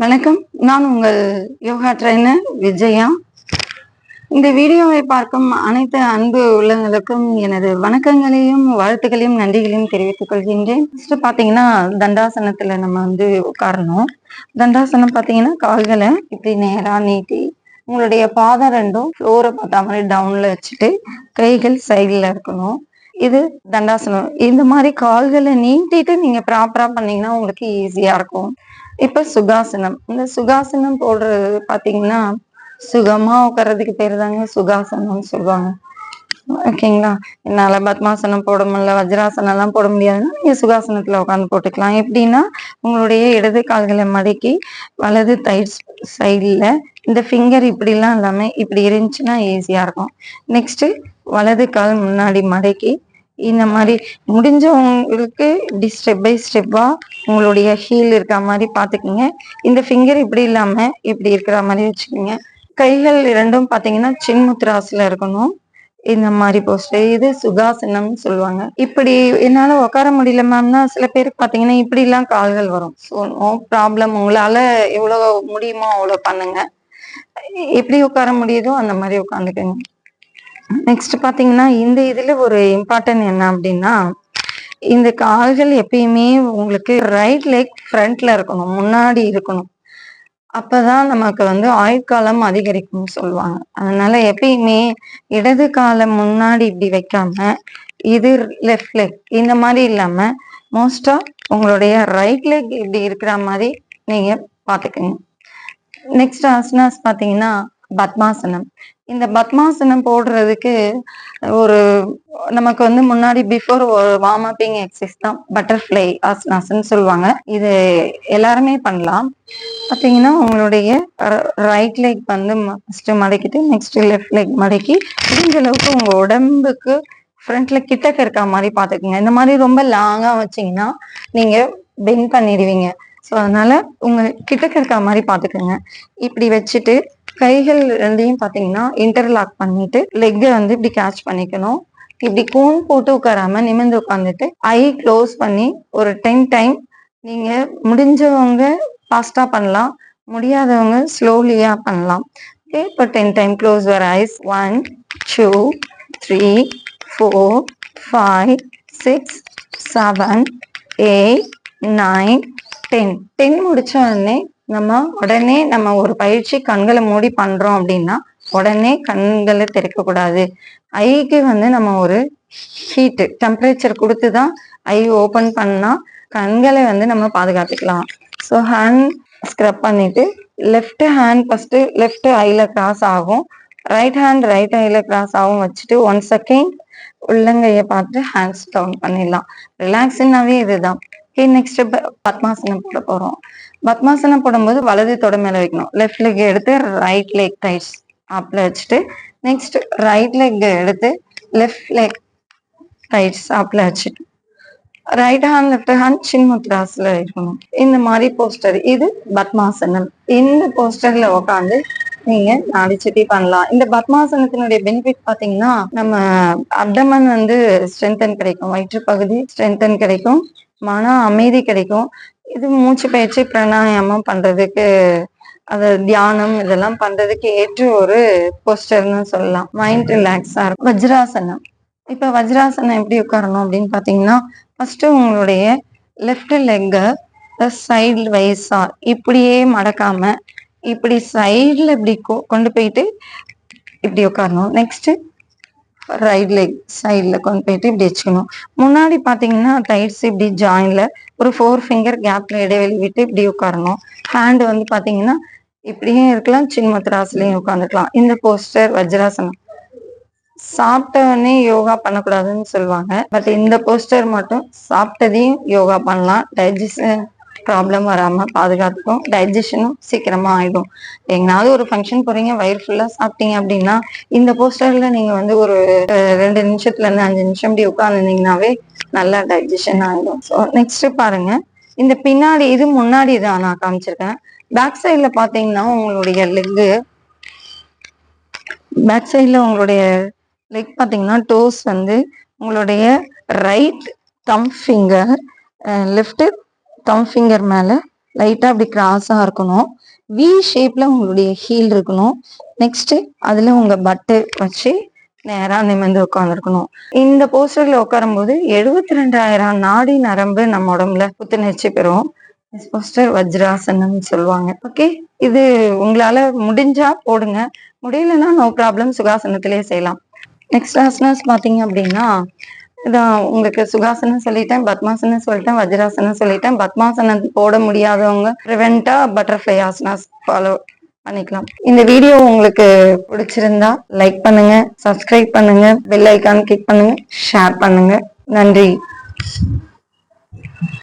வணக்கம். நான் உங்கள் யோகா ட்ரெய்னர் விஜயா. இந்த வீடியோவை பார்க்கும் அனைத்து அன்பு உள்ளங்களுக்கும் எனது வணக்கங்களையும் வாழ்த்துக்களையும் நன்றிகளையும் தெரிவித்துக் கொள்கின்றேன். ஃபர்ஸ்ட் பாத்தீங்கன்னா தண்டாசனத்துல நம்ம உட்காரணும். தண்டாசனம் பாத்தீங்கன்னா கால்களை இப்படி நேரா நீட்டி உங்களுடைய பாதம் ரெண்டும் ஃப்ளோரை பார்த்தா மாதிரி டவுன்ல வச்சுட்டு கைகள் சைட்ல இருக்கணும். இது தண்டாசனம். இந்த மாதிரி கால்களை நீட்டிட்டு நீங்க ப்ராப்பரா பண்ணீங்கன்னா உங்களுக்கு ஈஸியா இருக்கும். இப்ப சுகாசனம். இந்த சுகாசனம் போடுறது பாத்தீங்கன்னா சுகமா உட்கார்றதுக்கு பேரு தாங்க சுகாசனம்னு சொல்லுவாங்க. ஓகேங்களா? என்னால பத்மாசனம் போட முடியல, வஜ்ராசனம் எல்லாம் போட முடியாதுன்னா நீங்க சுகாசனத்துல உட்காந்து போட்டுக்கலாம். எப்படின்னா உங்களுடைய இடது கால்களை மடக்கி வலது தை சைட்ல இந்த ஃபிங்கர் இப்படிலாம் இல்லாம இப்படி இருந்துச்சுன்னா ஈஸியா இருக்கும். நெக்ஸ்ட் வலது கால் முன்னாடி மடக்கி இந்த மாதிரி முடிஞ்சவங்களுக்கு இப்படி ஸ்டெப் பை ஸ்டெப்பா உங்களுடைய ஹீல் இருக்க மாதிரி பாத்துக்கோங்க. இந்த ஃபிங்கர் இப்படி இல்லாம இப்படி இருக்கிற மாதிரி வச்சுக்கோங்க. கைகள் இரண்டும் பாத்தீங்கன்னா சின்முத்ராஸ்ல இருக்கணும். இந்த மாதிரி போஸ்டர் இது சுகாசனம்னு சொல்லுவாங்க. இப்படி என்னால உட்கார முடியல மேம்னா சில பேருக்கு பாத்தீங்கன்னா இப்படி எல்லாம் கால்கள் வரும். So no problem. உங்களால எவ்வளவு முடியுமோ அவ்வளவு பண்ணுங்க. எப்படி உட்கார முடியுதோ அந்த மாதிரி உட்காந்துக்கங்க. நெக்ஸ்ட் பாத்தீங்கன்னா இந்த இதுல ஒரு இம்பார்ட்டன்ட் என்ன அப்படின்னா இந்த கால்கள் எப்பயுமே உங்களுக்கு ரைட் லெக் ஃப்ரண்ட்ல இருக்கணும், முன்னாடி இருக்கணும். அப்பதான் நமக்கு ஆயுட்காலம் அதிகரிக்கும்னு சொல்லுவாங்க. அதனால எப்பயுமே இடது காலை முன்னாடி இப்படி வைக்காம இது லெஃப்ட் லெக் இந்த மாதிரி இல்லாம மோஸ்டா உங்களுடைய ரைட் லெக் இப்படி இருக்கிற மாதிரி நீங்க பாத்துக்கோங்க. நெக்ஸ்ட் ஆசனாஸ் பாத்தீங்கன்னா பத்மாசனம். இந்த பத்மாசனம் போடுறதுக்கு ஒரு நமக்கு முன்னாடி பிஃபோர் ஒரு வார்ம் அப்பிங் எக்ஸசைஸ் தான் பட்டர்ஃப்ளை ஆசனாஸ்ன்னு சொல்லுவாங்க. இது எல்லாருமே பண்ணலாம். பாத்தீங்கன்னா உங்களுடைய ரைட் லெக் ஃபர்ஸ்ட் மடக்கிட்டு நெக்ஸ்ட் லெஃப்ட் லெக் மடக்கி முடிஞ்ச அளவுக்கு உங்க உடம்புக்கு ஃப்ரண்ட்ல கிட்டக்க இருக்க மாதிரி பாத்துக்கோங்க. இந்த மாதிரி ரொம்ப லாங்கா வச்சீங்கன்னா நீங்க பெண்ட் பண்ணிடுவீங்க. ஸோ அதனால உங்க கிட்டக்க இருக்க மாதிரி பாத்துக்கோங்க. இப்படி வச்சுட்டு கைகள் ரெண்டையும் பாத்தீங்கன்னா இன்டர்லாக் பண்ணிட்டு லெக்கை இப்படி கேட்ச் பண்ணிக்கணும். இப்படி கூன் போட்டு உட்காராம நிமிர்ந்து உட்காந்துட்டு ஐ க்ளோஸ் பண்ணி ஒரு 10 டைம் நீங்க முடிஞ்சவங்க ஃபாஸ்டா பண்ணலாம், முடியாதவங்க ஸ்லோலியா பண்ணலாம். ஓகே, இப்போ 10 டைம் க்ளோஸ் யுவர் ஐஸ். 1 2 3 4 5 6 7 8 9 10 முடிச்ச உடனே நம்ம ஒரு பயிற்சி கண்களை மூடி பண்றோம் அப்படின்னா உடனே கண்களை திறக்க கூடாது. ஐக்கு நம்ம ஒரு ஹீட் டெம்பரேச்சர் கொடுத்துதான் ஐ ஓபன் பண்ணா கண்களை நம்ம பாதுகாத்துக்கலாம். ஸோ ஹேண்ட் ஸ்க்ரப் பண்ணிட்டு லெஃப்ட் ஹேண்ட் ஃபர்ஸ்ட் லெஃப்ட் ஐல கிராஸ் ஆகும், ரைட் ஹேண்ட் ரைட் ஐல கிராஸ் ஆகும் வச்சுட்டு 1 செகண்ட் உள்ளங்கைய பார்த்து ஹேண்ட்ஸ் டவுன் பண்ணிடலாம். ரிலாக்ஸ்னாவே இதுதான். ஓகே, நெக்ஸ்ட் பத்மாசனம் போட போறோம். பத்மாசனம் போடும்போது வலது தொட மேல வைக்கணும். லெஃப்ட் லெக் எடுத்து ரைட் லெக் டைட்ஸ் ஆப்ல வச்சுட்டு நெக்ஸ்ட் ரைட் லெக் எடுத்து லெஃப்ட் லெக் டைட்ஸ் ஆப்ல வச்சுட்டு ரைட் ஹேண்ட் லெஃப்ட் ஹேண்ட் சின்முத்ராஸ்ல இருக்கணும். இந்த மாதிரி போஸ்டர் இது பத்மாசனம். இந்த போஸ்டர்ல உட்காந்து நீங்க நாடி சுத்தி பண்ணலாம். இந்த பத்மாசனத்தினுடைய பெனிஃபிட் பாத்தீங்கன்னா நம்ம அப்டமன் ஸ்ட்ரென்தன் கிடைக்கும், வயிற்று பகுதி ஸ்ட்ரென்தன் கிடைக்கும், மன அமைதி கிடைக்கும். இது மூச்சு பயிற்சி பிராணாயாமம் பண்றதுக்கு அது தியானம் இதெல்லாம் பண்றதுக்கு ஏற்ற ஒரு போஸ்டர்னு சொல்லலாம். மைண்ட் ரிலாக்ஸா இருக்கும். வஜ்ராசனம். இப்ப வஜ்ராசனம் எப்படி உட்காரணும் அப்படின்னு பாத்தீங்கன்னா ஃபர்ஸ்ட் உங்களுடைய லெஃப்ட் லெக்க சைடு வைஸா இப்படியே மடக்காம இப்படி சைட்ல இப்படி கொண்டு போயிட்டு இப்படி உட்காரணும். நெக்ஸ்ட் ரைட் லெக் சைட்ல கொண்டு போயிட்டு இப்படி வச்சுக்கணும். முன்னாடி பாத்தீங்கன்னா டைட்ஸ் இப்படி ஜாயின்ல ஒரு 4 ஃபிங்கர் கேப்ல இடைவெளி விட்டு இப்படி உட்காரணும். ஹேண்ட் பாத்தீங்கன்னா இப்படியும் இருக்கலாம், சின்முத்ராஸ்லயும் உட்காந்துக்கலாம். இந்த போஸ்டர் வஜ்ராசனம். சாப்பிட்டவனே யோகா பண்ணக்கூடாதுன்னு சொல்லுவாங்க. பட் இந்த போஸ்டர் மட்டும் சாப்பிட்டதையும் யோகா பண்ணலாம். டைஜஷன் ப்ராப்ளம் வராம பாதுகாத்துக்கும், டைஜஷனும் சீக்கிரமா ஆயிடும். எங்கனாவது ஒரு ஃபங்க்ஷன் போறீங்க, வயிறு ஃபுல்லா சாப்பிட்டீங்க அப்படின்னா இந்த போஸ்டர்ல நீங்க ஒரு 2 நிமிஷத்துல இருந்து 5 நிமிஷம் இப்படி உட்கார்ந்துருந்தீங்கன்னாவே நல்லா டைஜஷன் ஆயிடும். ஸோ நெக்ஸ்ட் பாருங்க, இந்த பின்னாடி இது முன்னாடி தான் நான் காமிச்சிருக்கேன். பேக் சைட்ல பாத்தீங்கன்னா உங்களுடைய பேக் சைட்ல உங்களுடைய லெக் பாத்தீங்கன்னா டோஸ் உங்களுடைய ரைட் தம் ஃபிங்கர் லெஃப்ட் தம் ஃபிங்கர் மேல லைட்டா அப்படி கிராஸா இருக்கணும். வி ஷேப்ல உங்களுடைய ஹீல் இருக்கணும். நெக்ஸ்ட் அதுல உங்க பட்டு வச்சு நேரா நிமிர்ந்து உட்காந்துருக்கணும். இந்த போஸ்டர்ல உட்காரும் போது 72,000 நாடி நரம்பு நம்ம உடம்புல புத்துணர்ச்சி பெறும். போஸ்டர் வஜ்ராசனம் சொல்லுவாங்க. ஓகே, இது உங்களால முடிஞ்சா போடுங்க, முடியலன்னா நோ ப்ராப்ளம், சுகாசனத்திலேயே செய்யலாம். நெக்ஸ்ட் ஆசனாஸ் பாத்தீங்க அப்படின்னா இதான் உங்களுக்கு சுகாசனம் சொல்லிட்டேன், பத்மாசனம் சொல்லிட்டேன், வஜ்ராசனம் சொல்லிட்டேன். பத்மாசனம் போட முடியாதவங்க ப்ரிவென்டா பட்டர்ஃப்ளை ஆசனாஸ் ஃபாலோ பண்ணிக்கலாம். இந்த வீடியோ உங்களுக்கு பிடிச்சிருந்தா லைக் பண்ணுங்க, சப்ஸ்கிரைப் பண்ணுங்க, பெல் ஐக்கான் கிளிக் பண்ணுங்க, ஷேர் பண்ணுங்க. நன்றி.